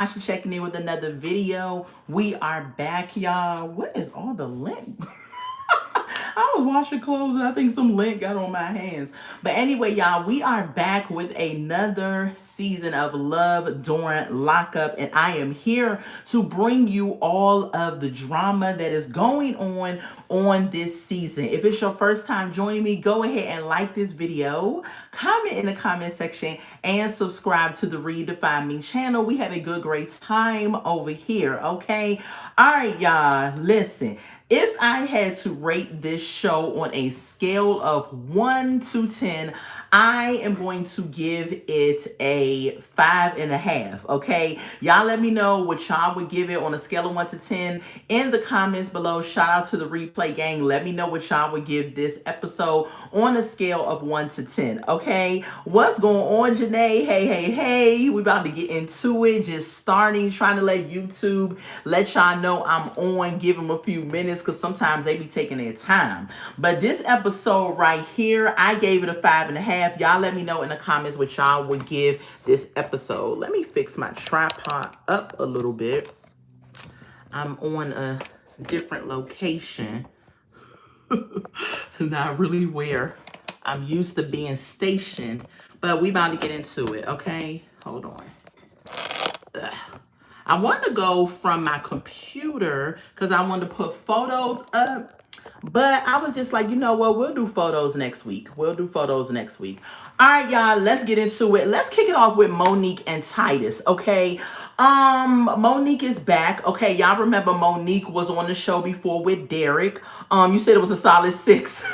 Asha checking in with another video. We are back, y'all. What is all the lint? I was washing clothes and I think some lint got on my hands. But anyway, y'all, we are back with another season of Love During Lockup. And I am here to bring you all of the drama that is going on this season. If it's your first time joining me, go ahead and like this video, comment in the comment section, and subscribe to the Redefine Me channel. We have a good, great time over here, okay? All right, y'all, listen. If I had to rate this show on a scale of 1 to 10, I am going to give it a 5.5. Okay, y'all let me know what y'all would give it on a scale of 1 to 10 in the comments below. Shout out to the replay gang. Let me know what y'all would give this episode on a scale of 1 to 10. Okay, what's going on, Janae? Hey, we about to get into it. Just starting, trying to let YouTube let y'all know I'm on. Give them a few minutes because sometimes they be taking their time. But this episode right here, I gave it a 5.5. Y'all let me know in the comments what y'all would give this episode. Let me fix my tripod up a little bit. I'm on a different location. Not really where I'm used to being stationed. But we about to get into it, okay? Hold on. Ugh. I wanted to go from my computer because I wanted to put photos up. But I was just like, you know what? We'll do photos next week. All right, y'all, let's get into it. Let's kick it off with Monique and Titus, okay? Monique is back. Okay, y'all remember Monique was on the show before with Derek. You said it was a solid 6.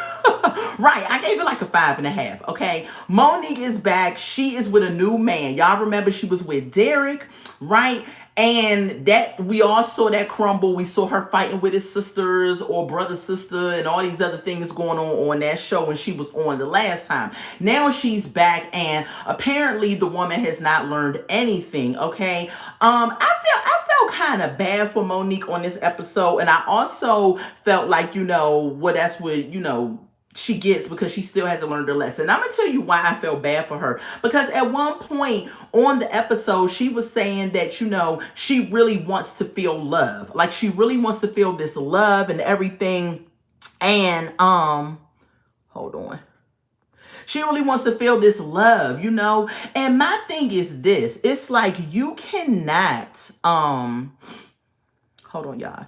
Right, I gave it like a 5.5, okay? Monique is back. She is with a new man. Y'all remember she was with Derek, right? And that we all saw that crumble. We saw her fighting with his sisters or brother, sister, and all these other things going on that show when she was on the last time. Now she's back, and apparently the woman has not learned anything. Okay, I felt kind of bad for Monique on this episode, and I also felt like that's what she gets because she still hasn't learned her lesson. I'm gonna tell you why I felt bad for her. Because at one point on the episode, she was saying that, she really wants to feel love. Like she really wants to feel this love and everything. And hold on. She really wants to feel this love, And my thing is this. It's like you cannot hold on, y'all.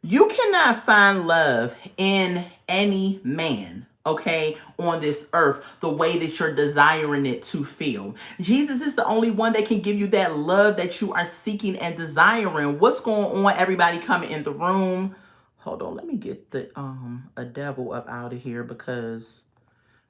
You cannot find love in any man, okay, on this earth the way that you're desiring it to feel. Jesus is the only one that can give you that love that you are seeking and desiring. What's going on, everybody coming in the room? Hold on, let me get the a devil up out of here because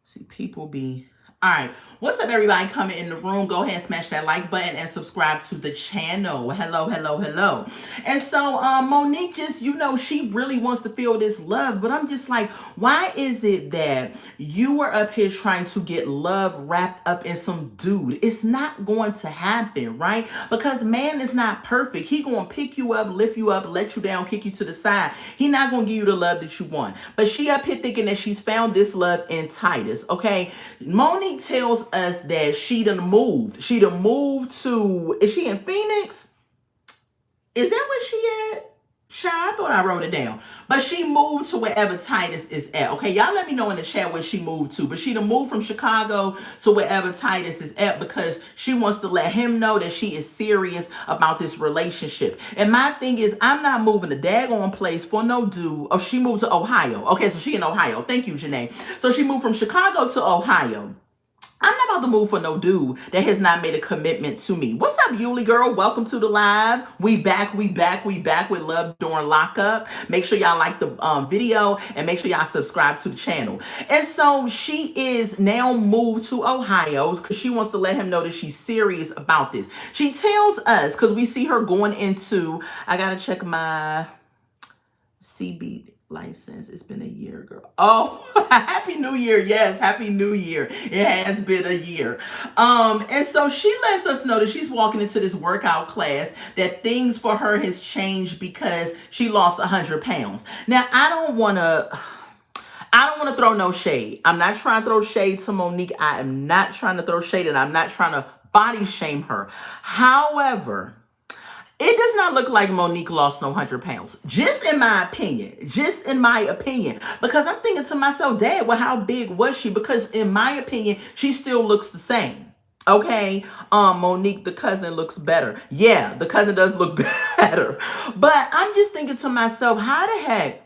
see people be... All right, what's up, everybody coming in the room? Go ahead and smash that like button and subscribe to the channel. Hello. And so Monique just, she really wants to feel this love, but I'm just like, why is it that you are up here trying to get love wrapped up in some dude? It's not going to happen, right? Because man is not perfect. He gonna pick you up, lift you up, let you down, kick you to the side. He not gonna give you the love that you want. But she up here thinking that she's found this love in Titus, okay? Monique tells us that she done moved. She done moved to, is she in Phoenix? Is that where she at? Child, I thought I wrote it down. But she moved to wherever Titus is at. Okay, y'all let me know in the chat where she moved to. But she done moved from Chicago to wherever Titus is at because she wants to let him know that she is serious about this relationship. And my thing is, I'm not moving a daggone place for no dude. Oh, she moved to Ohio. Okay, so she in Ohio. Thank you, Janae. So she moved from Chicago to Ohio. I'm not about to move for no dude that has not made a commitment to me. What's up, Yuli girl? Welcome to the live. We back with Love During Lockup. Make sure y'all like the video and make sure y'all subscribe to the channel. And so she is now moved to Ohio because she wants to let him know that she's serious about this. She tells us, because we see her going into, I got to check my CB license. It's been a year, girl. Oh, happy new year. Yes, happy new year. It has been a year. And so she lets us know that she's walking into this workout class, that things for her has changed because she lost 100 pounds. Now, I don't want to throw no shade. I'm not trying to throw shade to Monique. I am not trying to throw shade, and I'm not trying to body shame her. However, It does not look like Monique lost no 100 pounds. Just in my opinion. Just in my opinion. Because I'm thinking to myself, Dad, well, how big was she? Because in my opinion, she still looks the same. Okay, Monique, the cousin, looks better. Yeah, the cousin does look better. But I'm just thinking to myself, how the heck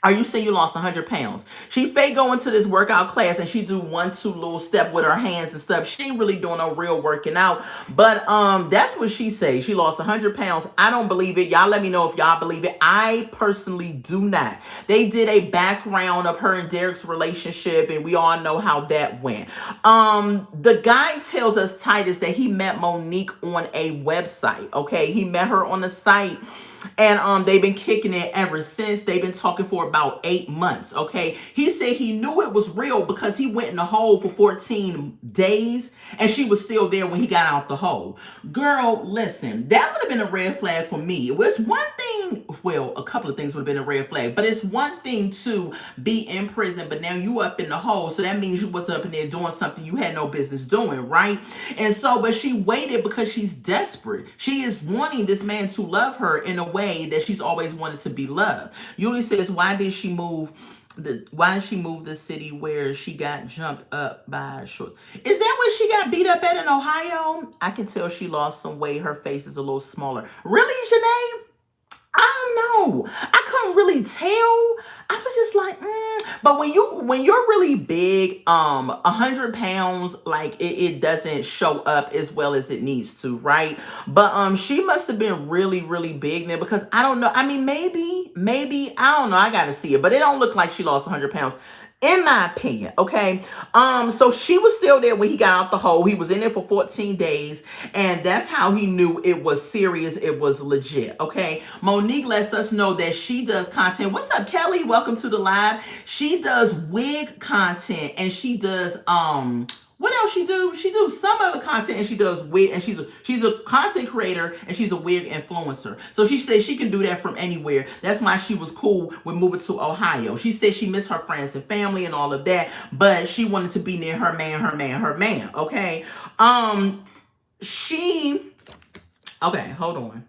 are you saying you lost 100 pounds? She fake going to this workout class and she do 1, 2 little step with her hands and stuff. She ain't really doing no real working out. But that's what she say. She lost 100 pounds. I don't believe it. Y'all let me know if y'all believe it. I personally do not. They did a background of her and Derek's relationship, and we all know how that went. The guy tells us, Titus, that he met Monique on a website. Okay, he met her on the site. And they've been kicking it ever since. They've been talking for about 8 months. Okay. He said he knew it was real because he went in the hole for 14 days and she was still there when he got out the hole. Girl, listen, that would have been a red flag for me. It was one thing, well, a couple of things would have been a red flag, but it's one thing to be in prison, but now you up in the hole. So that means you was up in there doing something you had no business doing, right? And so, but she waited because she's desperate. She is wanting this man to love her in a way that she's always wanted to be loved. Yuli says, why did she move the city where she got jumped up by shorts? Is that where she got beat up at in Ohio? I can tell she lost some weight. Her face is a little smaller. Really, Janae? I don't know. I couldn't really tell. I was just like, But when you're really big, 100 pounds, like it doesn't show up as well as it needs to, right? But she must have been really, really big then, because I don't know. I mean, maybe I don't know. I gotta see it, but it don't look like she lost 100 pounds. In my opinion, okay? So she was still there when he got out the hole. He was in there for 14 days, and that's how he knew it was serious, it was legit, okay? Monique lets us know that she does content. What's up, Kelly? Welcome to the live. She does wig content, and she does, what else she do? She do some other content, and she does wig, and she's a content creator, and she's a wig influencer. So she says she can do that from anywhere. That's why she was cool with moving to Ohio. She said she missed her friends and family and all of that, but she wanted to be near her man, okay? Okay, hold on,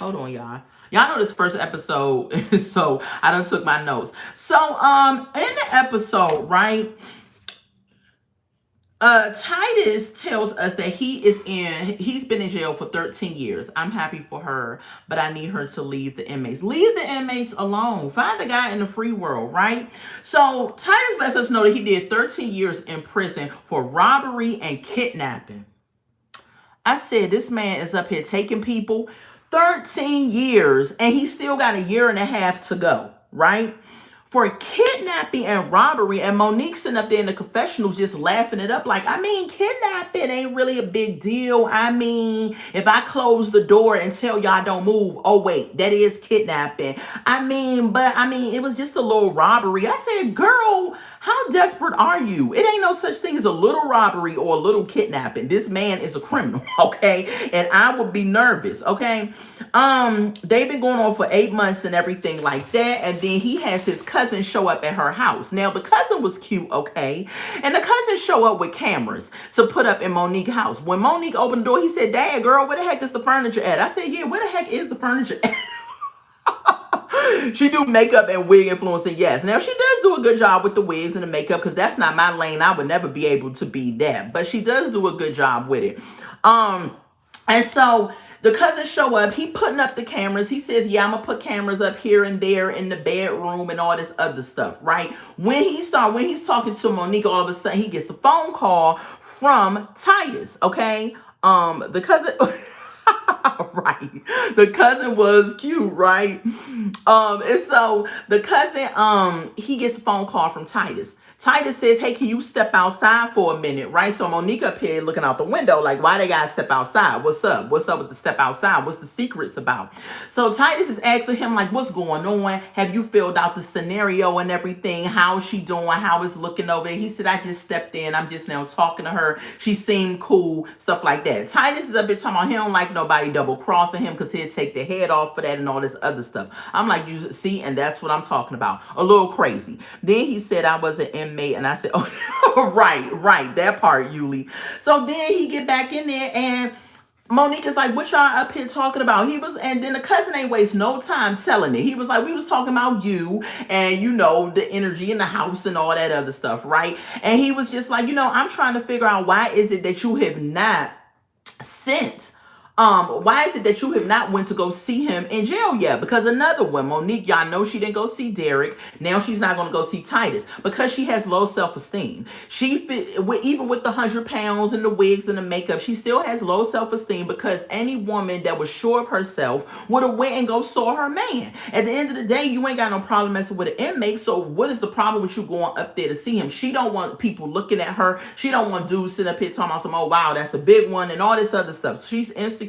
y'all. Y'all know this first episode, so I done took my notes. So, in the episode, right, Titus tells us that he's been in jail for 13 years. I'm happy for her, but I need her to leave the inmates. Leave the inmates alone. Find a guy in the free world, right? So Titus lets us know that he did 13 years in prison for robbery and kidnapping. I said, this man is up here taking people 13 years, and he still got a year and a half to go, right? For kidnapping and robbery. And Monique sitting up there in the confessionals just laughing it up like, I mean, kidnapping ain't really a big deal. I mean, if I close the door and tell y'all don't move, oh wait, that is kidnapping. It was just a little robbery. I said, girl, how desperate are you? It ain't no such thing as a little robbery or a little kidnapping. This man is a criminal, okay? And I would be nervous, okay? They've been going on for 8 months and everything like that. And then he has his cousin show up at her house. Now, the cousin was cute, okay? And the cousin show up with cameras to put up in Monique's house. When Monique opened the door, he said, Dad, girl, where the heck is the furniture at? I said, yeah, where the heck is the furniture at? She do makeup and wig influencing, yes. Now, she does do a good job with the wigs and the makeup, because that's not my lane. I would never be able to be that. But she does do a good job with it. And so the cousins show up. He putting up the cameras. He says, yeah, I'm going to put cameras up here and there in the bedroom and all this other stuff, right? When he's talking to Monique, all of a sudden, he gets a phone call from Titus, okay? The cousin... Right. The cousin was cute, right? And so the cousin, he gets a phone call from Titus. Titus says, hey, can you step outside for a minute, right? So Monique up here looking out the window like, why they gotta step outside? What's up? What's up with the step outside? What's the secrets about? So Titus is asking him like, what's going on? Have you filled out the scenario and everything? How's she doing? How is looking over there? He said, I just stepped in. I'm just now talking to her. She seemed cool, stuff like that. Titus is up here talking about he don't like nobody double crossing him because he'll take their head off for that and all this other stuff. I'm like, you see, and that's what I'm talking about. A little crazy. Then he said I was an inmate, and I said, oh, right, that part, Yuli. So then he get back in there, and Monique is like, what y'all up here talking about? He was, and then the cousin ain't waste no time telling it. He was like, we was talking about you and, you know, the energy in the house and all that other stuff, right? And he was just like, you know, I'm trying to figure out why is it that you have not sent why is it that you have not went to go see him in jail yet? Because another one, Monique, y'all know she didn't go see Derek. Now she's not going to go see Titus because she has low self-esteem. Even with the 100 pounds and the wigs and the makeup, she still has low self-esteem because any woman that was sure of herself would have went and go saw her man. At the end of the day, you ain't got no problem messing with an inmate. So what is the problem with you going up there to see him? She don't want people looking at her. She don't want dudes sitting up here talking about some, oh wow, that's a big one and all this other stuff. She's insecure,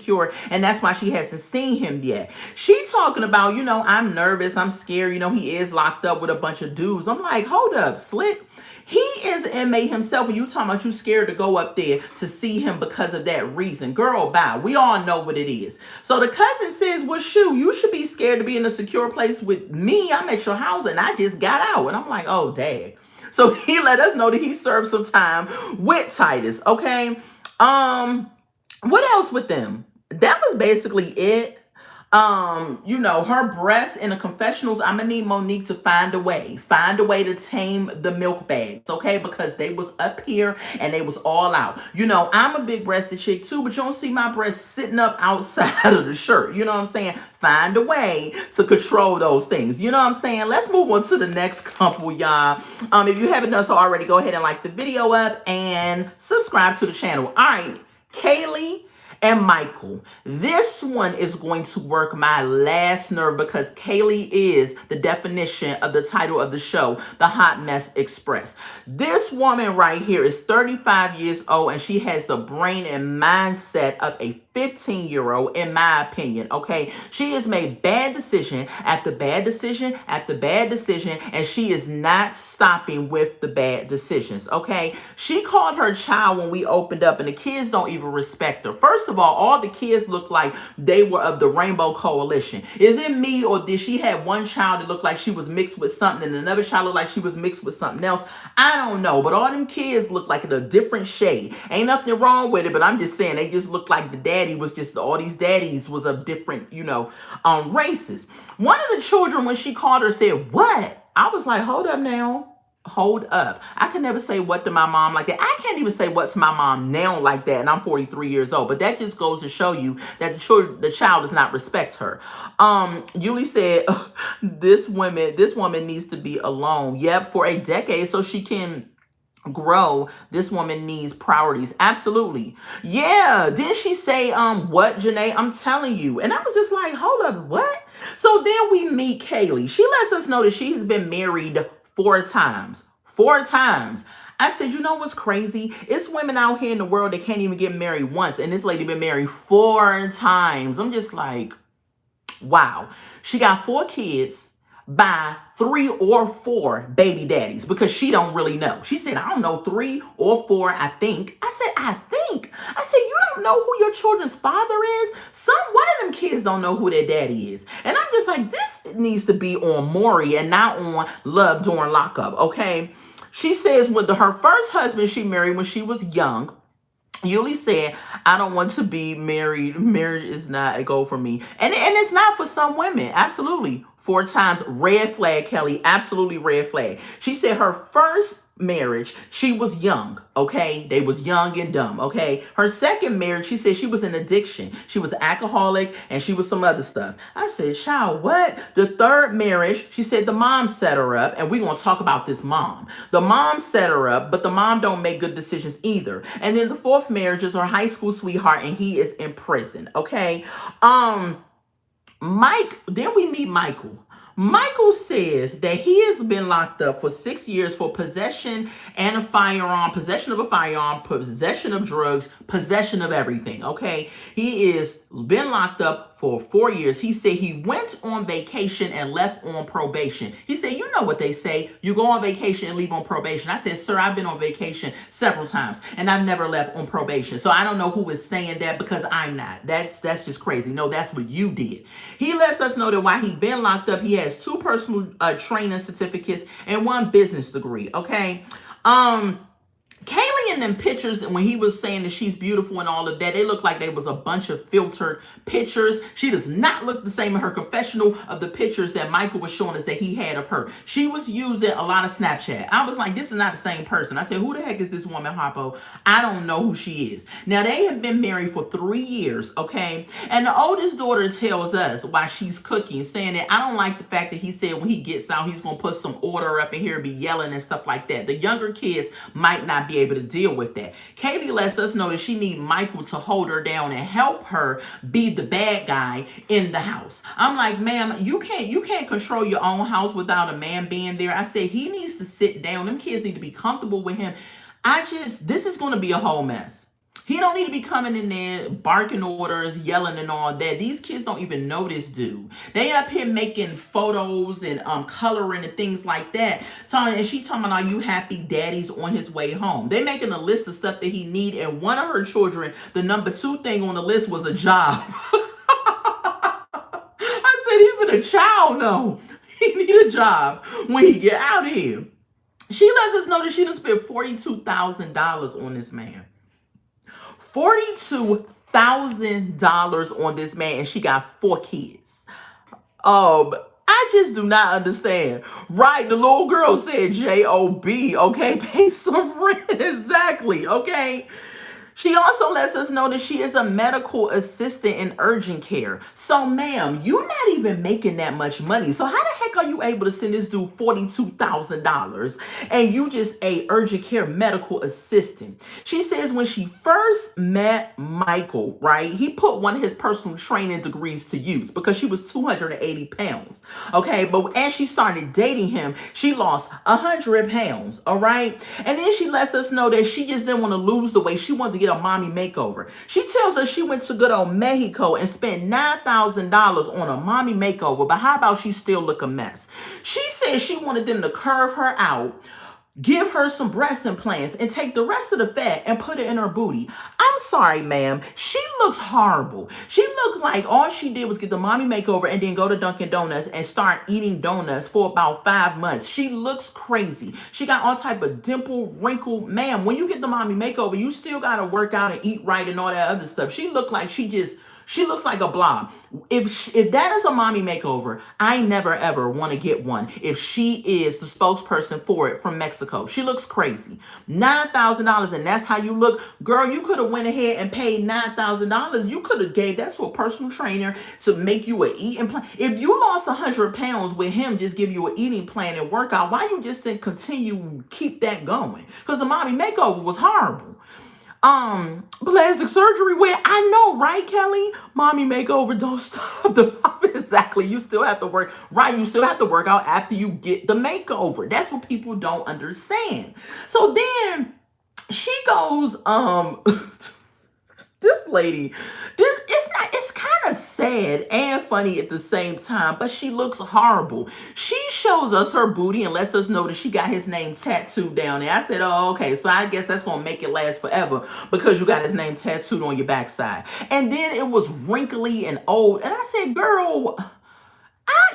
and that's why she hasn't seen him yet. She talking about, you know, I'm nervous, I'm scared, you know, he is locked up with a bunch of dudes. I'm like, hold up, Slick. He is an inmate himself, and you talking about you scared to go up there to see him because of that reason. Girl, bye. We all know what it is. So the cousin says, well, shoot, you should be scared to be in a secure place with me. I'm at your house, and I just got out. And I'm like, oh, dang. So he let us know that he served some time with Titus, okay? What else with them? That was basically it. You know, her breasts in the confessionals, I'm gonna need Monique to find a way to tame the milk bags, okay? Because they was up here and they was all out. You know, I'm a big breasted chick too, but you don't see my breasts sitting up outside of the shirt. You know what I'm saying? Find a way to control those things. You know what I'm saying? Let's move on to the next couple, y'all. If you haven't done so already, go ahead and like the video up and subscribe to the channel. All right, Kaylee and Michael. This one is going to work my last nerve because Kaylee is the definition of the title of the show, The Hot Mess Express. This woman right here is 35 years old and she has the brain and mindset of a 15-year-old, in my opinion, okay? She has made bad decision after bad decision after bad decision, and she is not stopping with the bad decisions, okay? She called her child when we opened up, and the kids don't even respect her. First of all the kids look like they were of the Rainbow Coalition. Is it me, or did she have one child that looked like she was mixed with something and another child looked like she was mixed with something else? I don't know, but all them kids look like a different shade. Ain't nothing wrong with it, but I'm just saying they just look like the daddy was just, all these daddies was of different, you know, races. One of the children, when she called her, said, what? I was like, hold up now. Hold up. I can never say what to my mom like that. I can't even say what to my mom now like that, and I'm 43 years old. But that just goes to show you that the child does not respect her. Yuli said, this woman needs to be alone. Yep, for a decade so she can grow. This woman needs priorities. Absolutely. Yeah. Didn't she say, what, Janae? I'm telling you. And I was just like, hold up, what? So then we meet Kaylee. She lets us know that she has been married 4 times. 4 times. I said, you know what's crazy? It's women out here in the world that can't even get married once. And this lady been married 4 times. I'm just like, wow. She got 4 kids by 3 or 4 baby daddies because she don't really know. She said, I don't know, 3 or 4, I think. I said, I think. I said, you don't know who your children's father is? One of them kids don't know who their daddy is. And I'm just like, this needs to be on Maury and not on Love During Lockup, okay? She says with her first husband she married when she was young, Yuli said, I don't want to be married. Marriage is not a goal for me. And it's not for some women. Absolutely. 4 times. Red flag, Kelly. Absolutely red flag. She said her first marriage, she was young, okay? They was young and dumb, okay? Her second marriage, she said she was in addiction. She was alcoholic and she was some other stuff. I said, child, what? The third marriage, she said the mom set her up, and we're going to talk about this mom. The mom set her up, but the mom don't make good decisions either. And then the 4th marriage is her high school sweetheart, and he is in prison, okay? Then we meet Michael. Michael says that he has been locked up for 6 years for possession and a firearm, possession of a firearm, possession of drugs, possession of everything, okay? He is been locked up for 4 years. He said he went on vacation and left on probation. He said, you know what they say, you go on vacation and leave on probation. I said, sir, I've been on vacation several times and I've never left on probation. So I don't know who is saying that because I'm not. That's just crazy. No, that's what you did. He lets us know that while he been locked up, he has 2 personal training certificates and 1 business degree, okay? Kaylee in them pictures, when he was saying that she's beautiful and all of that, they look like they was a bunch of filtered pictures. She does not look the same in her confessional of the pictures that Michael was showing us that he had of her. She was using a lot of Snapchat. I was like, this is not the same person. I said, who the heck is this woman, Harpo? I don't know who she is. Now, they have been married for 3 years, okay? And the oldest daughter tells us while she's cooking, saying that I don't like the fact that he said when he gets out, he's going to put some order up in here and be yelling and stuff like that. The younger kids might not be able to deal with that. Kaylee lets us know that she needs Michael to hold her down and help her be the bad guy in the house. I'm like, ma'am, you can't control your own house without a man being there. I said he needs to sit down. Them kids need to be comfortable with him. This is going to be a whole mess. He don't need to be coming in there barking orders, yelling and all that. These kids don't even know this dude. They up here making photos and coloring and things like that. And she talking about, are you happy daddy's on his way home? They making a list of stuff that he need. And one of her children, the number 2 thing on the list was a job. I said, even a child know he need a job when he get out of here. She lets us know that she done spent $42,000 on this man. $42,000 on this man, and she got 4 kids. I just do not understand. Right, the little girl said J-O-B, okay? Pay some rent, exactly, okay? She also lets us know that she is a medical assistant in urgent care. So, ma'am, you're not even making that much money. So how the heck are you able to send this dude $42,000 and you just a urgent care medical assistant? She says when she first met Michael, right, he put one of his personal training degrees to use because she was 280 pounds. Okay, but as she started dating him, she lost 100 pounds. All right. And then she lets us know that she just didn't want to lose the weight. She wanted to get a mommy makeover. She tells us she went to good old Mexico and spent $9,000 on a mommy makeover, but how about she still look a mess? She said she wanted them to curve her out, give her some breast implants, and take the rest of the fat and put it in her booty. I'm sorry, ma'am. She looks horrible. She looked like all she did was get the mommy makeover and then go to Dunkin' Donuts and start eating donuts for about 5 months. She looks crazy. She got all type of dimple, wrinkle. Ma'am, when you get the mommy makeover, you still got to work out and eat right and all that other stuff. She looked like she looks like a blob. If that is a mommy makeover, I never ever want to get one. If she is the spokesperson for it from Mexico, she looks crazy. $9,000 and that's how you look, girl. You could have went ahead and paid $9,000. You could have gave that to a personal trainer to make you an eating plan. If you lost 100 pounds with him, just give you an eating plan and workout. Why you just didn't continue keep that going? Because the mommy makeover was horrible. Plastic surgery, where I know, right, Kelly? Mommy makeover, don't stop the exactly. You still have to work, right? You still have to work out after you get the makeover. That's what people don't understand. So then she goes, this lady, it's kind of sad and funny at the same time, but she looks horrible. She shows us her booty and lets us know that she got his name tattooed down there. I said, oh, okay, so I guess that's going to make it last forever because you got his name tattooed on your backside. And then it was wrinkly and old. And I said, girl,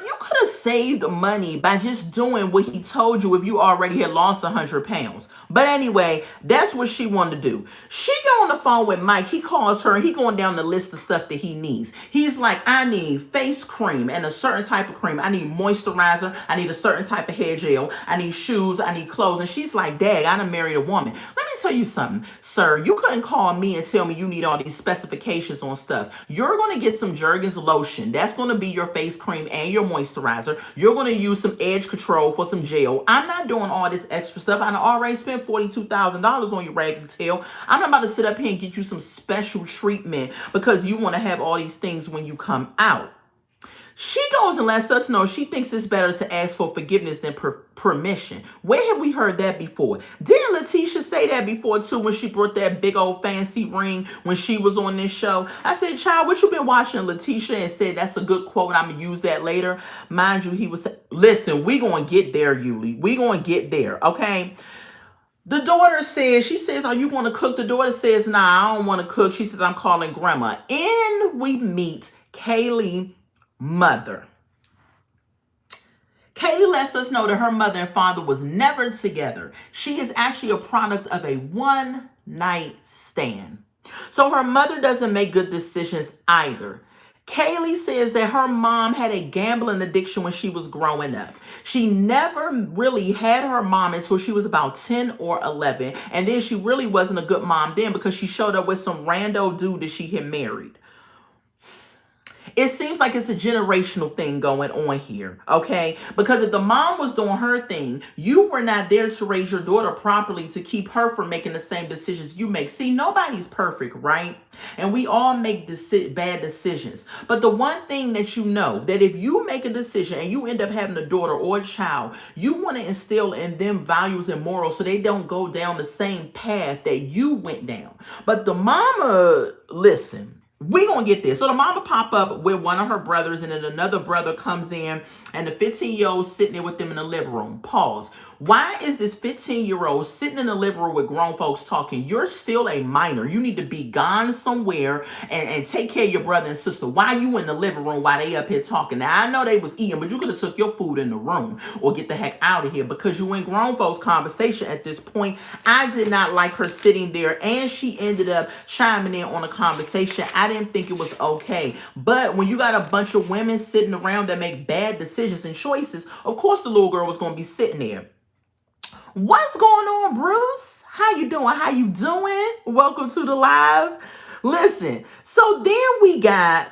you could have saved money by just doing what he told you if you already had lost 100 pounds. But anyway, that's what she wanted to do. She got on the phone with Mike. He calls her and he going down the list of stuff that he needs. He's like, I need face cream and a certain type of cream. I need moisturizer. I need a certain type of hair gel. I need shoes. I need clothes. And she's like, Dad, I done married a woman. Let me tell you something, sir. You couldn't call me and tell me you need all these specifications on stuff. You're going to get some Jergens lotion. That's going to be your face cream and your moisturizer. You're going to use some edge control for some gel. I'm not doing all this extra stuff. I already spent $42,000 on your raggedy tail. I'm not about to sit up here and get you some special treatment because you want to have all these things when you come out. She goes and lets us know she thinks it's better to ask for forgiveness than permission. Where have we heard that before? Didn't Letitia say that before too when she brought that big old fancy ring when she was on this show? I said, child, what you been watching Letitia and said that's a good quote. I'm going to use that later. Mind you, he was, listen, we going to get there, Yuli. We going to get there, okay? The daughter says, she says, are you going to cook? The daughter says, nah, I don't want to cook. She says, I'm calling grandma. And we meet Kaylee mother. Kaylee lets us know that her mother and father was never together. She is actually a product of a one night stand. So her mother doesn't make good decisions either. Kaylee says that her mom had a gambling addiction when she was growing up. She never really had her mom until she was about 10 or 11. And then she really wasn't a good mom then because she showed up with some rando dude that she had married. It seems like it's a generational thing going on here, okay? Because if the mom was doing her thing, you were not there to raise your daughter properly to keep her from making the same decisions you make. See, nobody's perfect, right? And we all make bad decisions. But the one thing that you know, that if you make a decision and you end up having a daughter or a child, you want to instill in them values and morals so they don't go down the same path that you went down. But the mama, listen, we gonna get this. So the mama pop up with one of her brothers, and then another brother comes in, and the 15-year-old sitting there with them in the living room. Pause. Why is this 15-year-old sitting in the living room with grown folks talking? You're still a minor. You need to be gone somewhere and take care of your brother and sister. Why you in the living room while they up here talking? Now, I know they was eating, but you could have took your food in the room or get the heck out of here because you in grown folks conversation at this point. I did not like her sitting there, and she ended up chiming in on a conversation. I didn't think it was okay. But when you got a bunch of women sitting around that make bad decisions and choices, of course the little girl was going to be sitting there. What's going on, Bruce? How you doing? How you doing? Welcome to the live. Listen, so then we got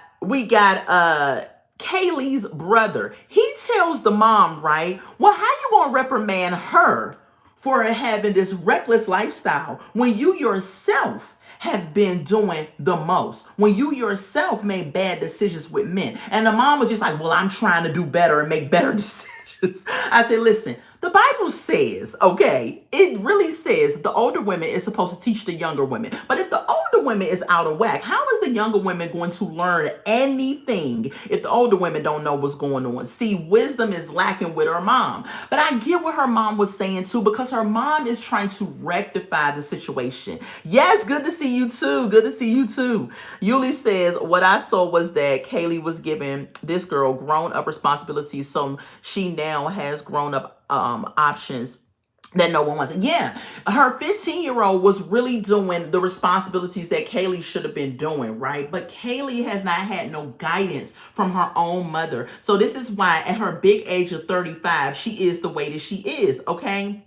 Kaylee's brother. He tells the mom, right? Well, how you going to reprimand her for having this reckless lifestyle when you yourself have been doing the most, when you yourself made bad decisions with men? And the mom was just like, well, I'm trying to do better and make better decisions. I said, listen, the Bible says, okay, it really says the older women is supposed to teach the younger women. But if the older women is out of whack, how is the younger women going to learn anything if the older women don't know what's going on? See, wisdom is lacking with her mom. But I get what her mom was saying too, because her mom is trying to rectify the situation. Yes, good to see you too. Good to see you too. Yuli says, what I saw was that Kaylee was giving this girl grown up responsibilities, so she now has grown up options that no one wants. Yeah, her 15-year-old was really doing the responsibilities that Kaylee should have been doing, right? But Kaylee has not had no guidance from her own mother. So this is why at her big age of 35, she is the way that she is, okay?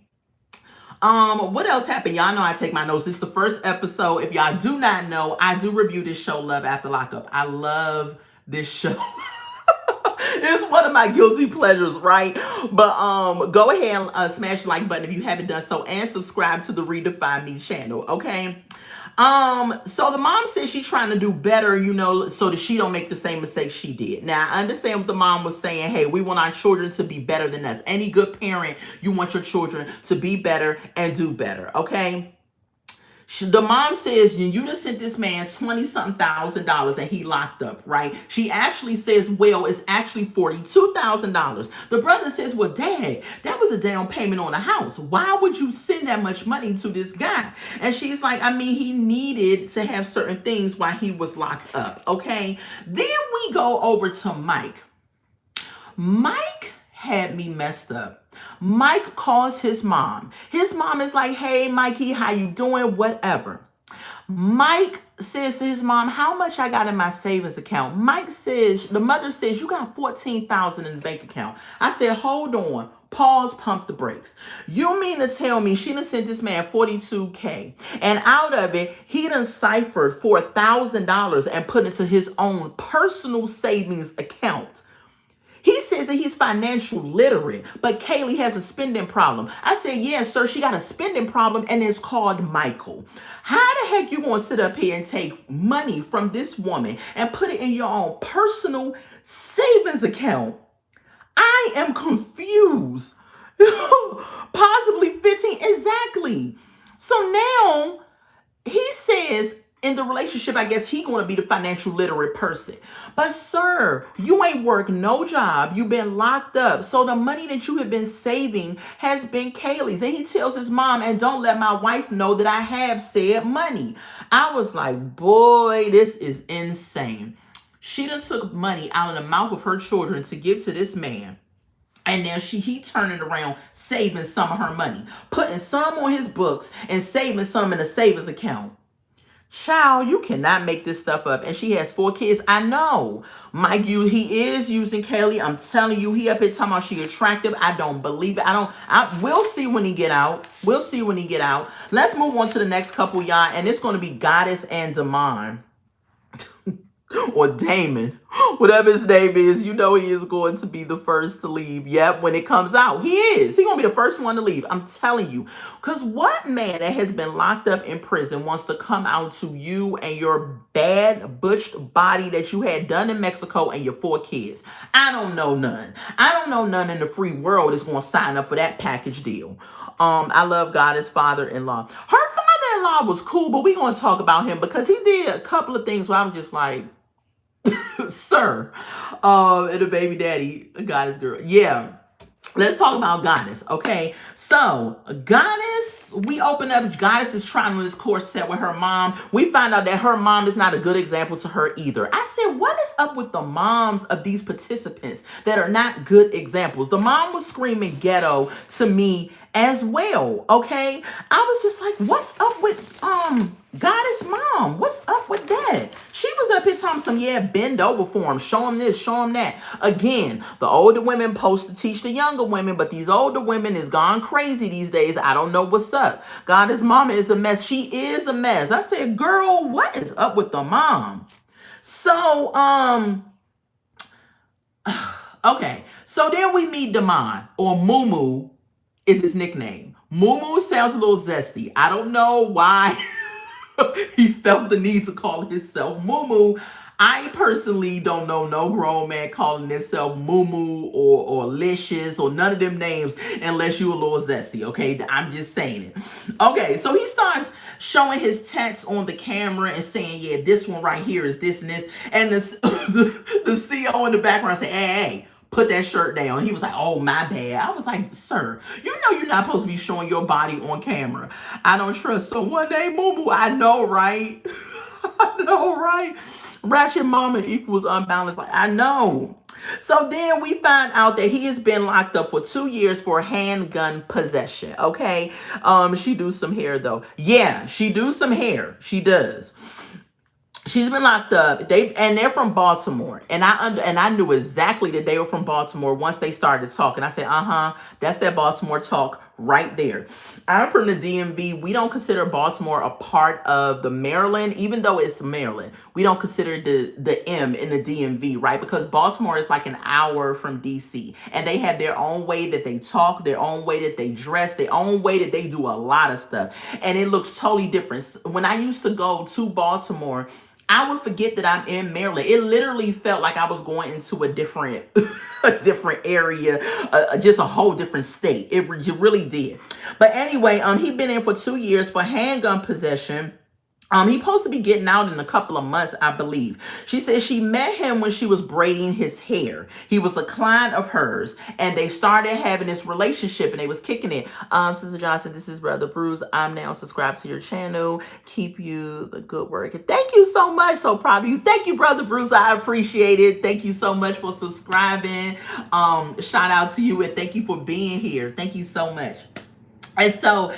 What else happened? Y'all know I take my notes. This is the first episode. If y'all do not know, I do review this show, Love After Lockup. I love this show. It's one of my guilty pleasures, right? But go ahead and smash the like button if you haven't done so, and subscribe to the Redefine Me channel, okay? So the mom says she's trying to do better, you know, so that she don't make the same mistakes she did. Now, I understand what the mom was saying. Hey, we want our children to be better than us. Any good parent, you want your children to be better and do better, okay? The mom says, you just sent this man $20-something thousand and he locked up, right? She actually says, well, it's actually $42,000. The brother says, well, Dad, that was a down payment on a house. Why would you send that much money to this guy? And she's like, I mean, he needed to have certain things while he was locked up, okay? Then we go over to Mike. Mike had me messed up. Mike calls his mom. His mom is like, hey, Mikey, how you doing? Whatever. Mike says to his mom, how much I got in my savings account? Mike says, the mother says, you got $14,000 in the bank account. I said, hold on. Pause, pump the brakes. You mean to tell me she done sent this man $42K, and out of it, he done ciphered $4,000 and put into his own personal savings account? He says that he's financial literate, but Kaylee has a spending problem. I said, yeah, sir, she got a spending problem, and it's called Michael. How the heck you going to sit up here and take money from this woman and put it in your own personal savings account? I am confused. Possibly 15, exactly. So now he says, in the relationship, I guess he going to be the financial literate person. But sir, you ain't worked no job. You've been locked up. So the money that you have been saving has been Kaylee's. And he tells his mom, and don't let my wife know that I have said money. I was like, boy, this is insane. She done took money out of the mouth of her children to give to this man. And then he turning around, saving some of her money, putting some on his books and saving some in a savings account. Child, you cannot make this stuff up. And she has 4 kids. I know. Mike, he is using Kaylee. I'm telling you, he up here talking about she attractive. I don't believe it. We'll see when he get out. We'll see when he get out. Let's move on to the next couple, y'all. And it's going to be Goddess and Damon. Or Damon, whatever his name is, you know he is going to be the first to leave. Yep, when it comes out, he is. He's going to be the first one to leave. I'm telling you. Because what man that has been locked up in prison wants to come out to you and your bad, butched body that you had done in Mexico and your 4 kids? I don't know none. I don't know none in the free world is going to sign up for that package deal. I love Goddess' father-in-law. Her father-in-law was cool, but we're going to talk about him because he did a couple of things where I was just like, sir, and the baby daddy, Goddess girl. Yeah. Let's talk about Goddess, okay? So, Goddess, we open up, Goddess is trying on this corset with her mom. We find out that her mom is not a good example to her either. I said, what is up with the moms of these participants that are not good examples? The mom was screaming ghetto to me as well, okay? I was just like, what's up with Goddess mom? What's up with that? She was up here telling some, yeah, bend over for him, show him this, show him that. Again, the older women supposed to teach the younger women, but these older women is gone crazy these days. I don't know what's up. Goddess mama is a mess. She is a mess. I said, girl, what is up with the mom? So, okay. So then we meet Damon, or Moo is his nickname. Moo sounds a little zesty. I don't know why he felt the need to call himself Moo. I personally don't know no grown man calling himself Moo or Licious or none of them names unless you a little zesty, okay? I'm just saying it. Okay, so he starts showing his text on the camera and saying, yeah, this one right here is this and this. And the CO in the background say, hey, put that shirt down. He was like, oh, my bad. I was like, sir, you know you're not supposed to be showing your body on camera. I don't trust someone named Moo. I know, right? I know, right? Ratchet mama equals unbalanced. Like, I know. So then we find out that he has been locked up for 2 years for handgun possession. Okay. She do some hair though. Yeah, she do some hair. She does. She's been locked up. They're from Baltimore, and I knew exactly that they were from Baltimore once they started talking. I said, that's that Baltimore talk right there. I'm from the DMV. We don't consider Baltimore a part of the Maryland, even though it's Maryland. We don't consider the M in the DMV, right? Because Baltimore is like an hour from DC, and they have their own way that they talk, their own way that they dress, their own way that they do a lot of stuff, and it looks totally different. When I used to go to Baltimore, I would forget that I'm in Maryland. It literally felt like I was going into a different area, just a whole different state. It really did. But anyway, he been in for 2 years for handgun possession. He's supposed to be getting out in a couple of months, I believe. She said she met him when she was braiding his hair. He was a client of hers, and they started having this relationship, and they was kicking it. Sister Johnson, this is Brother Bruce. I'm now subscribed to your channel. Keep you the good work. And thank you so much. So proud of you. Thank you, Brother Bruce. I appreciate it. Thank you so much for subscribing. Shout out to you, and thank you for being here. Thank you so much. And so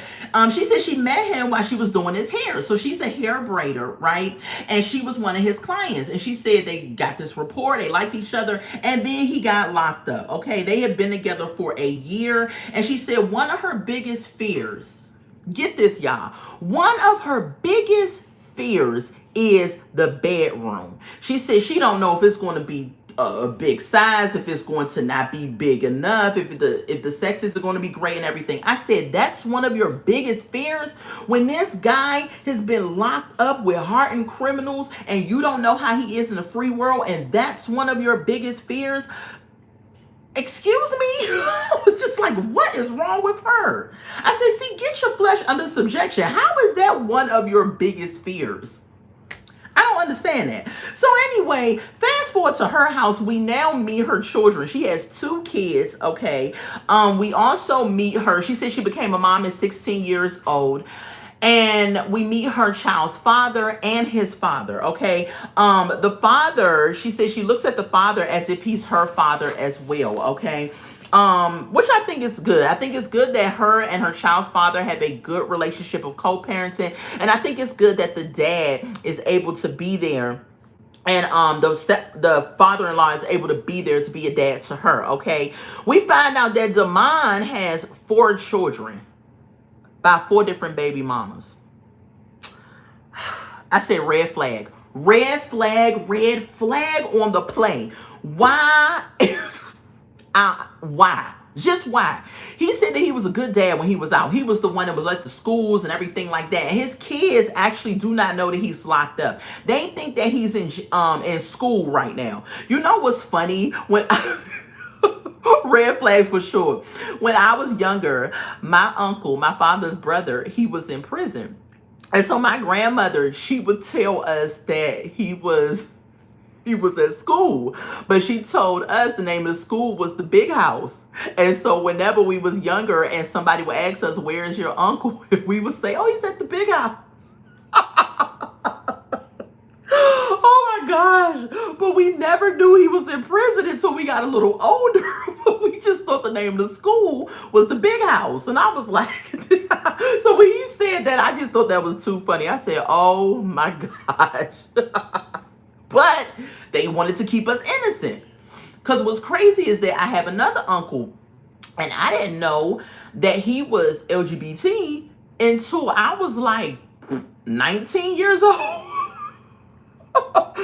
she said she met him while she was doing his hair. So she's a hair braider, right? And she was one of his clients. And she said they got this rapport. They liked each other. And then he got locked up. Okay. They had been together for a year. And she said one of her biggest fears, get this, y'all. One of her biggest fears is the bedroom. She said she don't know if it's going to be a big size, if it's going to not be big enough, if the sexes are going to be great and everything. I said, that's one of your biggest fears? When this guy has been locked up with hardened criminals and you don't know how he is in the free world, and that's one of your biggest fears? Excuse me? I was just like, what is wrong with her? I said, see, get your flesh under subjection. How is that one of your biggest fears? I don't understand that. So anyway, fast forward to her house. We now meet her children. She has 2 kids, okay? We also meet her. She said she became a mom at 16 years old. And we meet her child's father and his father. Okay. The father, she says she looks at the father as if he's her father as well. Okay. Which I think is good. I think it's good that her and her child's father have a good relationship of co-parenting. And I think it's good that the dad is able to be there, and the father-in-law is able to be there to be a dad to her. Okay. We find out that Damon has 4 children by 4 different baby mamas. I said red flag. Red flag, red flag on the play. Why? Why? Just why? He said that he was a good dad when he was out. He was the one that was at the schools and everything like that. And his kids actually do not know that he's locked up. They think that he's in school right now. You know what's funny? When red flags for sure. When I was younger, my uncle, my father's brother, he was in prison. And so my grandmother, she would tell us that he was at school, but she told us the name of the school was the Big House. And so whenever we was younger and somebody would ask us, where is your uncle? We would say, oh, he's at the Big House. Oh my gosh. But we never knew he was in prison until we got a little older. But we just thought the name of the school was the Big House. And I was like, so when he said that, I just thought that was too funny. I said, oh my gosh. But they wanted to keep us innocent. Because what's crazy is that I have another uncle, and I didn't know that he was LGBT until I was like 19 years old.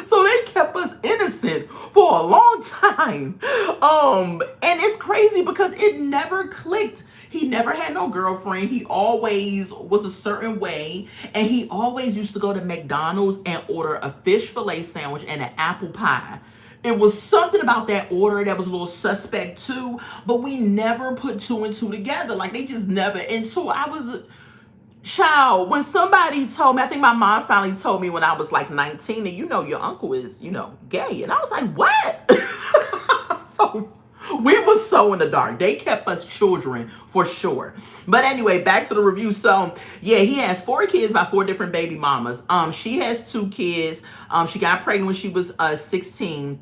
So they kept us innocent for a long time. And it's crazy because it never clicked. He never had no girlfriend. He always was a certain way. And he always used to go to McDonald's and order a fish fillet sandwich and an apple pie. It was something about that order that was a little suspect too. But we never put 2 and 2 together. Like they just never. And so I was... Child, when somebody told me, I think my mom finally told me when I was like 19, and your uncle is, gay. And I was like, what? So we was so in the dark. They kept us children for sure. But anyway, back to the review. So yeah, he has 4 kids by 4 different baby mamas. She has 2 kids. She got pregnant when she was 16.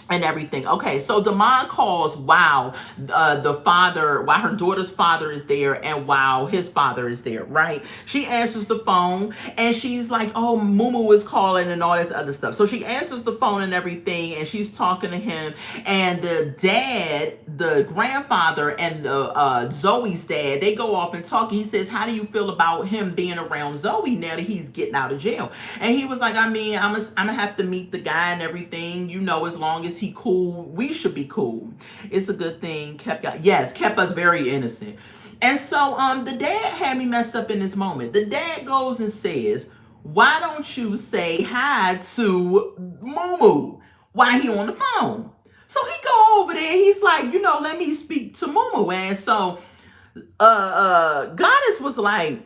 And everything. Okay, so Damon calls while while her daughter's father is there and while his father is there, right? She answers the phone and she's like, oh, Mumu is calling and all this other stuff. So she answers the phone and everything and she's talking to him. And the dad, the grandfather and the Zoe's dad, they go off and talk. He says, how do you feel about him being around Zoe now that he's getting out of jail? And he was like, I mean, I'm gonna have to meet the guy and everything, as long as he cool, we should be cool. It's a good thing. Kept us very innocent. And so the dad had me messed up in this moment. The dad goes and says, why don't you say hi to Mumu while he on the phone? So he go over there and he's like, let me speak to Mumu. And so Goddess was like,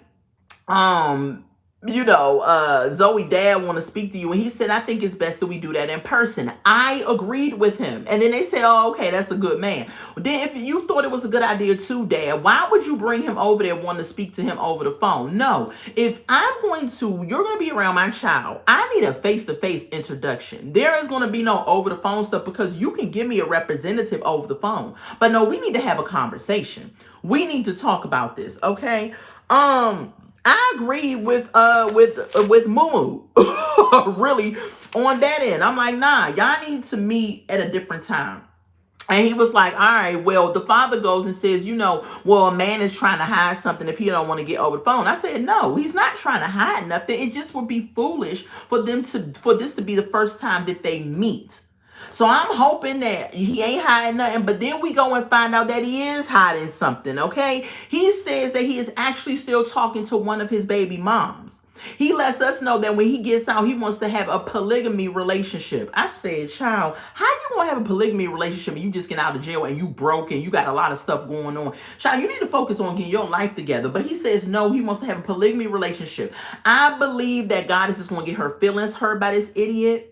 Zoe dad want to speak to you. And he said, I think it's best that we do that in person. I agreed with him. And then they said, oh, okay, that's a good man. Then if you thought it was a good idea too, Dad, why would you bring him over there wanting to speak to him over the phone? No, if you're going to be around my child, I need a face-to-face introduction. There is going to be no over the phone stuff because you can give me a representative over the phone. But no, we need to have a conversation. We need to talk about this. Okay. I agree with Mumu really on that end. I'm like, nah, y'all need to meet at a different time. And he was like, all right, well, the father goes and says, well, a man is trying to hide something if he don't want to get over the phone. I said, no, he's not trying to hide nothing. It just would be foolish for this to be the first time that they meet. So I'm hoping that he ain't hiding nothing, but then we go and find out that he is hiding something, okay? He says that he is actually still talking to one of his baby moms. He lets us know that when he gets out, he wants to have a polygamy relationship. I said, child, how you gonna have a polygamy relationship and you just get out of jail and you broke and you got a lot of stuff going on? Child, you need to focus on getting your life together. But he says, no, he wants to have a polygamy relationship. I believe that Goddess is going to get her feelings hurt by this idiot.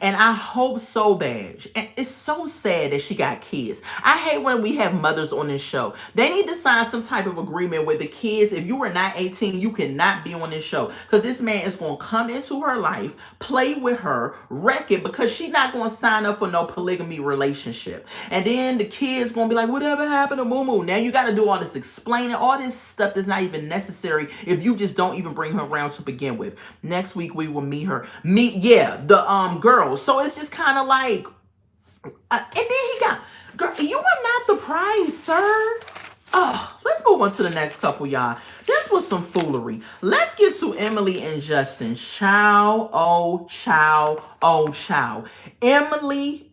And I hope so bad. And it's so sad that she got kids. I hate when we have mothers on this show. They need to sign some type of agreement with the kids. If you are not 18, you cannot be on this show. Because this man is going to come into her life, play with her, wreck it, because she's not going to sign up for no polygamy relationship. And then the kids going to be like, whatever happened to Moo Moo? Now you got to do all this explaining, all this stuff that's not even necessary if you just don't even bring her around to begin with. Next week we will meet her. The girls. So it's just kind of like, and then he got, girl, you are not the prize, sir. Oh, let's move on to the next couple, y'all. This was some foolery. Let's get to Emily and Justin. Child, oh, child, oh, child. Emily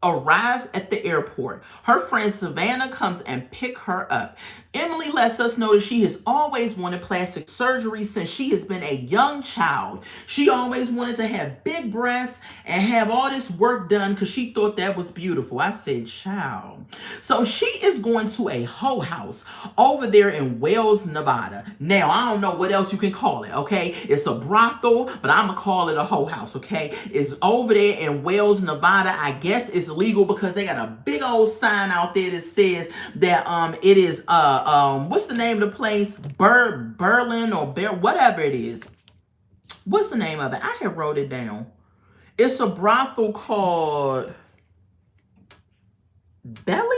arrives at the airport. Her friend Savannah comes and pick her up. Emily lets us know that she has always wanted plastic surgery since she has been a young child. She always wanted to have big breasts and have all this work done because she thought that was beautiful. I said, child. So she is going to a hoe house over there in Wells, Nevada. Now, I don't know what else you can call it, okay? It's a brothel, but I'm going to call it a hoe house, okay? It's over there in Wells, Nevada. I guess it's legal because they got a big old sign out there that says that it is what's the name of the place? Berlin or whatever it is. What's the name of it? I had wrote it down. It's a brothel called Belly?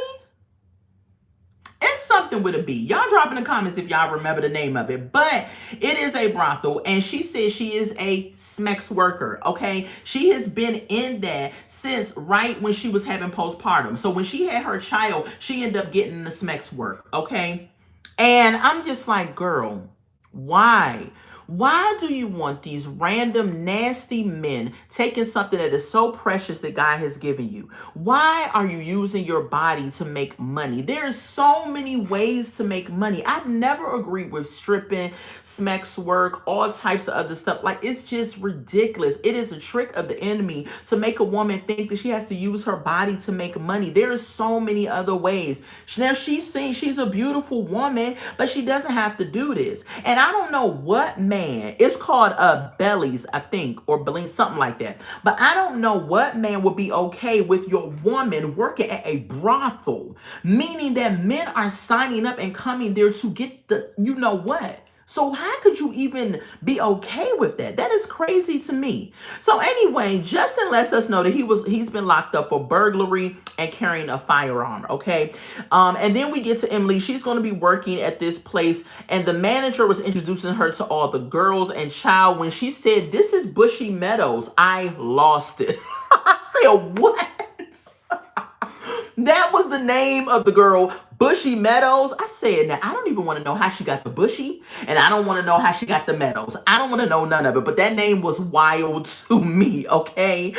It's something with a B. Y'all drop in the comments if y'all remember the name of it. But it is a brothel, and she says she is a sex worker, okay? She has been in that since right when she was having postpartum. So when she had her child, she ended up getting the sex work, okay? And I'm just like, girl, why? Why do you want these random nasty men taking something that is so precious that God has given you? Why are you using your body to make money? There's so many ways to make money. I've never agreed with stripping, sex work, all types of other stuff. Like, it's just ridiculous. It is a trick of the enemy to make a woman think that she has to use her body to make money. There are so many other ways. Now, she's saying she's a beautiful woman, but she doesn't have to do this. And I don't know what man, it's called Bellies, I think, or Belly, something like that. But I don't know what man would be okay with your woman working at a brothel, meaning that men are signing up and coming there to get the, you know what? So how could you even be okay with that? That is crazy to me. So anyway, Justin lets us know that he's been locked up for burglary and carrying a firearm, okay? And then we get to Emily. She's going to be working at this place, and the manager was introducing her to all the girls, and child, when she said, "This is Bushy Meadows," I lost it. I said, what? That was the name of the girl, Bushy Meadows. I said, now, I don't even want to know how she got the bushy, and I don't want to know how she got the meadows. I don't want to know none of it, but that name was wild to me, okay?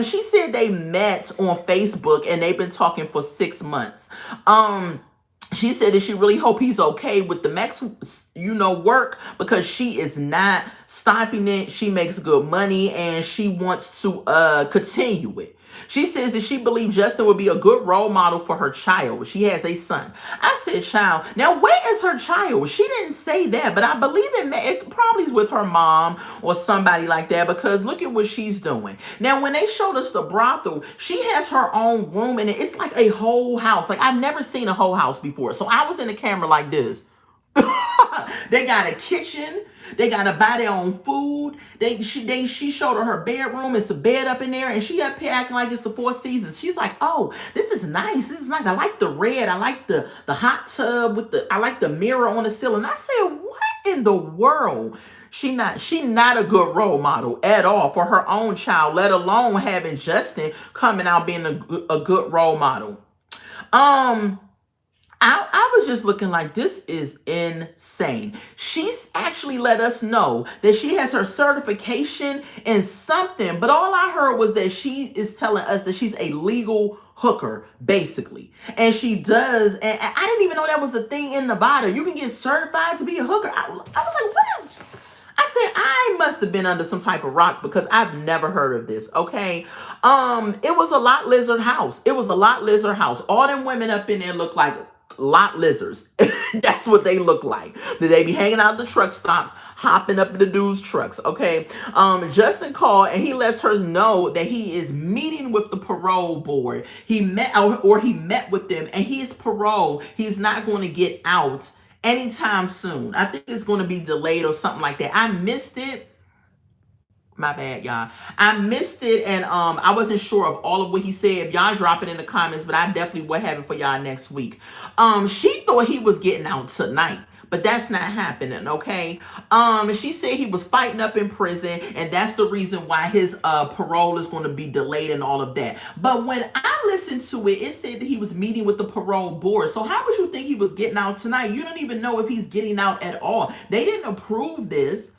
She said they met on Facebook, and they've been talking for 6 months. She said that she really hope he's okay with the max, work, because she is not stopping it. She makes good money, and she wants to continue it. She says that she believes Justin would be a good role model for her child. She has a son. I said, child. Now, where is her child? She didn't say that, but I believe it probably is with her mom or somebody like that, because look at what she's doing. Now, when they showed us the brothel, she has her own room, and it's like a whole house. Like, I've never seen a whole house before. So I was in the camera like this. They got a kitchen. They got to buy their own food. She showed her bedroom. It's a bed up in there, and she up here acting like it's the Four Seasons. She's like, oh, this is nice. This is nice. I like the red. I like the hot tub I like the mirror on the ceiling. I said, what in the world? She not a good role model at all for her own child, let alone having Justin coming out being a good role model. I was just looking like, this is insane. She's actually let us know that she has her certification in something, but all I heard was that she is telling us that she's a legal hooker, basically. And she does, and I didn't even know that was a thing in Nevada. You can get certified to be a hooker. I was like, what is... I said, I must have been under some type of rock, because I've never heard of this, okay? It was a lot lizard house. It was a lot lizard house. All them women up in there looked like lot lizards. That's what they look like. They be hanging out at the truck stops, hopping up in the dudes' trucks. Okay. Justin called and he lets her know that he is meeting with the parole board. He met or he met with them, and he is parole. He's not going to get out anytime soon. I think it's going to be delayed or something like that. I missed it. My bad, y'all. I missed it, and I wasn't sure of all of what he said. If y'all drop it in the comments, but I definitely will have it for y'all next week. She thought he was getting out tonight, but that's not happening, okay? She said he was fighting up in prison, and that's the reason why his parole is going to be delayed and all of that. But when I listened to it, it said that he was meeting with the parole board. So how would you think he was getting out tonight? You don't even know if he's getting out at all. They didn't approve this.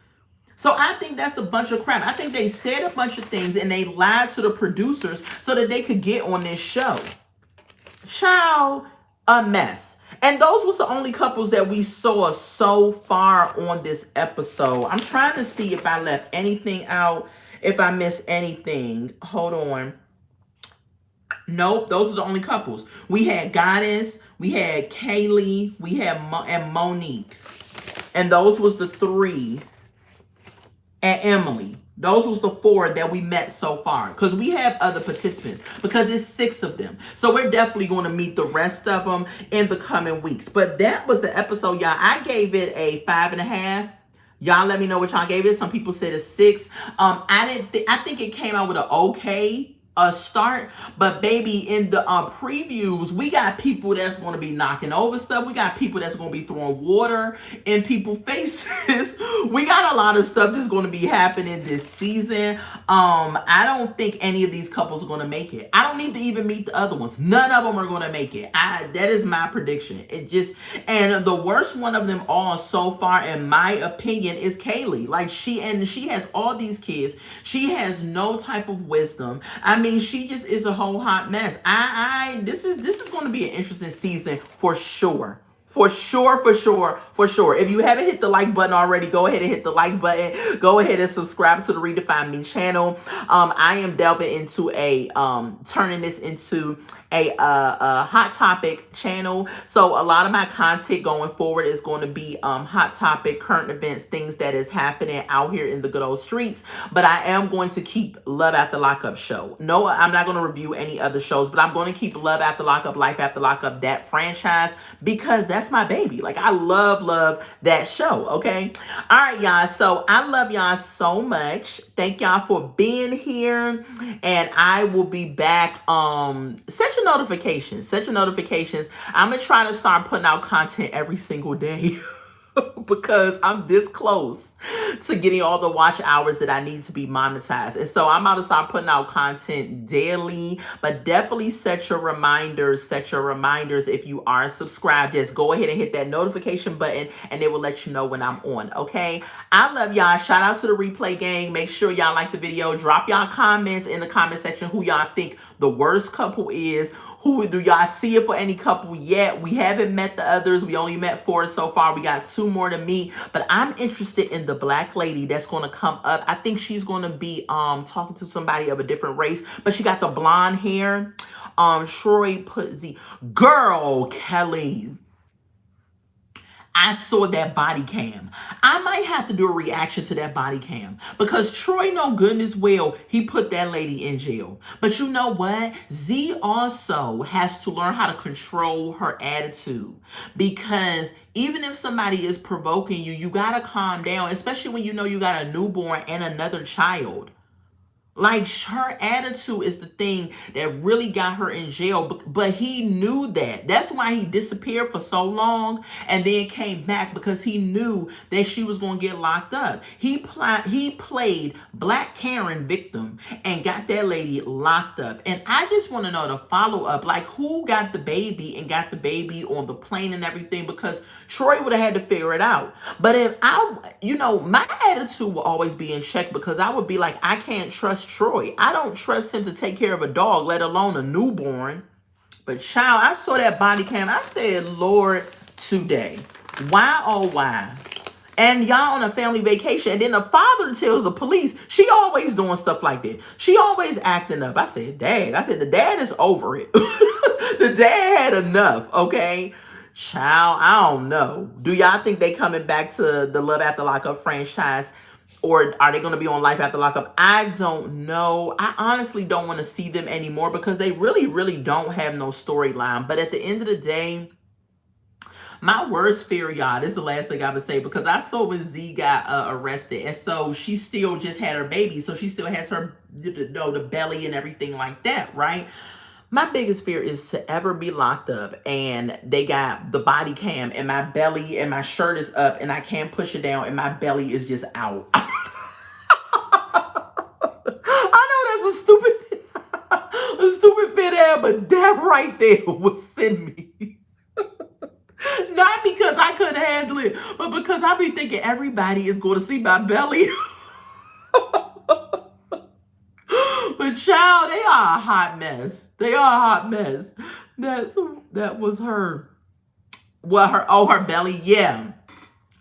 So I think that's a bunch of crap. I think they said a bunch of things and they lied to the producers so that they could get on this show. Child, a mess. And those was the only couples that we saw so far on this episode. I'm trying to see if I left anything out, if I missed anything. Hold on. Nope, those are the only couples. We had Goddess, we had Kaylee, we had and Monique. And those was the three. And Emily. Those was the four that we met so far. Because we have other participants. Because it's 6 of them. So we're definitely going to meet the rest of them in the coming weeks. But that was the episode, y'all. I gave it a 5.5. Y'all let me know what y'all gave it. Some people said a 6. I think it came out with an okay start, but baby, in the previews, we got people that's going to be knocking over stuff. We got people that's going to be throwing water in people's faces. We got a lot of stuff that's going to be happening this season. I don't think any of these couples are going to make it. I don't need to even meet the other ones. None of them are going to make it. That is my prediction. And the worst one of them all so far, in my opinion, is Kaylee. Like she has all these kids. She has no type of wisdom. I mean, she just is a whole hot mess. This is going to be an interesting season for sure. For sure. If you haven't hit the like button already, go ahead and hit the like button. Go ahead and subscribe to the Redefine Me channel. I am delving into turning this into a hot topic channel. So a lot of my content going forward is going to be hot topic, current events, things that is happening out here in the good old streets. But I am going to keep Love After Lockup show. No, I'm not going to review any other shows, but I'm going to keep Love After Lockup, Life After Lockup, that franchise, because that's my baby. Like, I love that show. Okay. All right, y'all. So I love y'all so much. Thank y'all for being here. And I will be back. Set your notifications. I'm going to try to start putting out content every single day. Because I'm this close to getting all the watch hours that I need to be monetized. And so I'm about to start putting out content daily, but definitely set your reminders if you are subscribed. Just go ahead and hit that notification button and it will let you know when I'm on. Okay. I love y'all. Shout out to the replay gang. Make sure y'all like the video. Drop y'all comments in the comment section who y'all think the worst couple is. Who do y'all see it for any couple yet? We haven't met the others. We only met 4 so far. We got 2 more to meet. But I'm interested in the black lady that's going to come up. I think she's going to be talking to somebody of a different race. But she got the blonde hair. Troy put Girl, Kelly. I saw that body cam. I might have to do a reaction to that body cam because Troy, no goodness well, he put that lady in jail. But you know what? Z also has to learn how to control her attitude, because even if somebody is provoking you, you got to calm down, especially when you know you got a newborn and another child. Like, her attitude is the thing that really got her in jail. But he knew that. That's why he disappeared for so long and then came back, because he knew that she was going to get locked up. He played Black Karen victim and got that lady locked up. And I just want to know the follow-up. Like, who got the baby and got the baby on the plane and everything? Because Troy would have had to figure it out. But if my attitude will always be in check, because I would be like, I can't trust Troy. I don't trust him to take care of a dog, let alone a newborn. But child, I saw that body cam. I said, Lord, today. Why, oh, why? And y'all on a family vacation. And then the father tells the police, she always doing stuff like that. She always acting up. I said, the dad is over it. The dad had enough, okay? Child, I don't know. Do y'all think they coming back to the Love After Lockup franchise? Or are they going to be on Life After Lockup? I don't know. I honestly don't want to see them anymore because they really, really don't have no storyline. But at the end of the day, my worst fear, y'all, this is the last thing I would say, because I saw when Z got arrested, and so she still just had her baby, so she still has her, the belly and everything like that, right? My biggest fear is to ever be locked up and they got the body cam and my belly and my shirt is up and I can't push it down and my belly is just out. I know that's a stupid fit ad, but that right there would send me. Not because I couldn't handle it, but because I be thinking everybody is going to see my belly. But child, they are a hot mess. They are a hot mess. That was her. Well, her belly, yeah.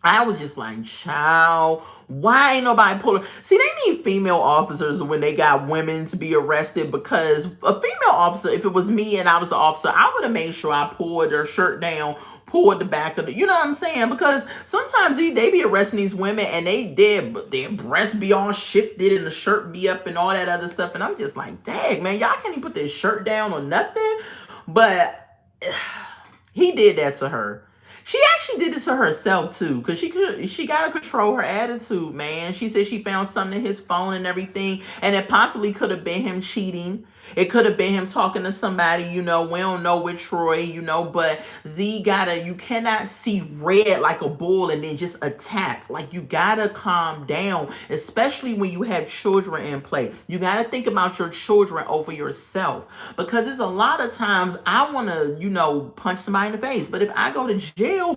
I was just like, child, why ain't nobody pulling? See, they need female officers when they got women to be arrested, because a female officer, if it was me and I was the officer, I would have made sure I pulled their shirt down, pulled the back of the, you know what I'm saying? Because sometimes they be arresting these women and their breasts be all shifted and the shirt be up and all that other stuff. And I'm just like, dang, man, y'all can't even put their shirt down or nothing. But he did that to her. She actually did it to herself too, because she got to control her attitude, man. She said she found something in his phone and everything, and it possibly could have been him cheating. It could have been him talking to somebody, we don't know with Troy, but you cannot see red like a bull and then just attack. Like, you gotta calm down, especially when you have children in play. You gotta think about your children over yourself, because there's a lot of times I want to, punch somebody in the face, but if I go to jail,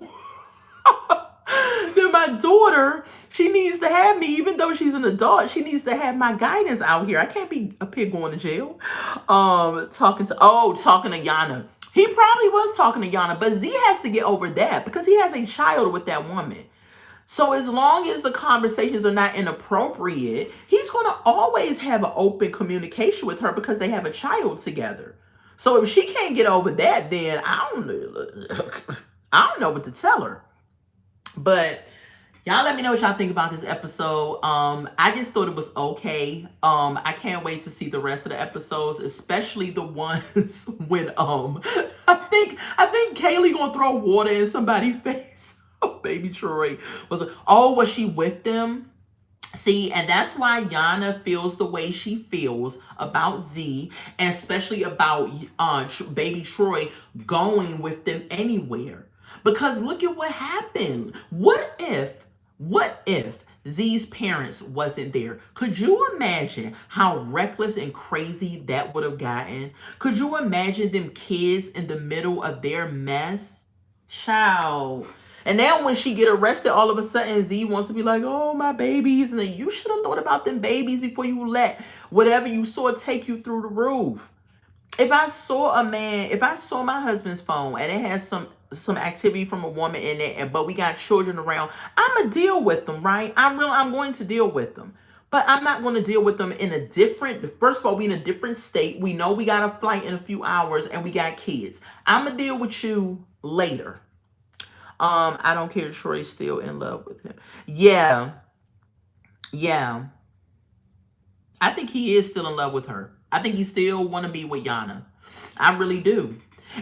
then my daughter, she needs to have me, even though she's an adult, she needs to have my guidance out here. I can't be up here going to jail. Talking to Yana. He probably was talking to Yana, but Z has to get over that because he has a child with that woman. So as long as the conversations are not inappropriate, he's going to always have an open communication with her because they have a child together. So if she can't get over that, then I don't know what to tell her. But y'all let me know what y'all think about this episode. I just thought it was okay. I can't wait to see the rest of the episodes, especially the ones when I think Kaylee gonna throw water in somebody's face. Oh, baby Troy was she with them? See, and that's why Yana feels the way she feels about Z, and especially about baby Troy going with them anywhere. Because look at what happened. What if Z's parents wasn't there? Could you imagine how reckless and crazy that would have gotten? Could you imagine them kids in the middle of their mess? Child. And now when she get arrested, all of a sudden Z wants to be like, oh, my babies. And then you should have thought about them babies before you let whatever you saw take you through the roof. If I saw my husband's phone and it has some activity from a woman in it, but we got children around, I'ma deal with them, right? I'm going to deal with them. But I'm not going to deal with them first of all, we in a different state. We know we got a flight in a few hours and we got kids. I'ma deal with you later. I don't care if Troy's still in love with him. Yeah. I think he is still in love with her. I think he still want to be with Yana. I really do.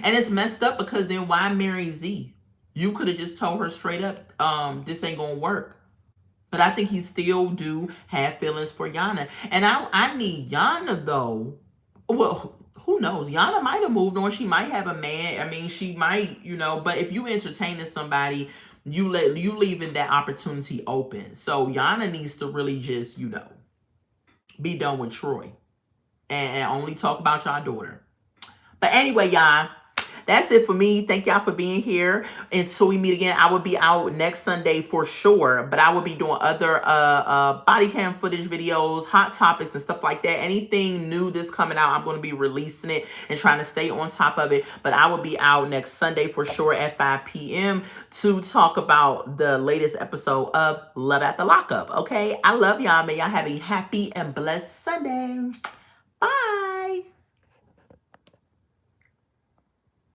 And it's messed up because then why marry Z? You could have just told her straight up, this ain't going to work. But I think he still do have feelings for Yana. And I need Yana, though. Well, who knows? Yana might have moved on. She might have a man. I mean, she might, but if you entertaining somebody, you leaving that opportunity open. So Yana needs to really just, be done with Troy and only talk about y'all daughter. But anyway, y'all, that's it for me. Thank y'all for being here. Until we meet again, I will be out next Sunday for sure. But I will be doing other body cam footage videos, hot topics, and stuff like that. Anything new that's coming out, I'm going to be releasing it and trying to stay on top of it. But I will be out next Sunday for sure at 5 p.m. to talk about the latest episode of Love After Lockup. Okay? I love y'all. May y'all have a happy and blessed Sunday. Bye.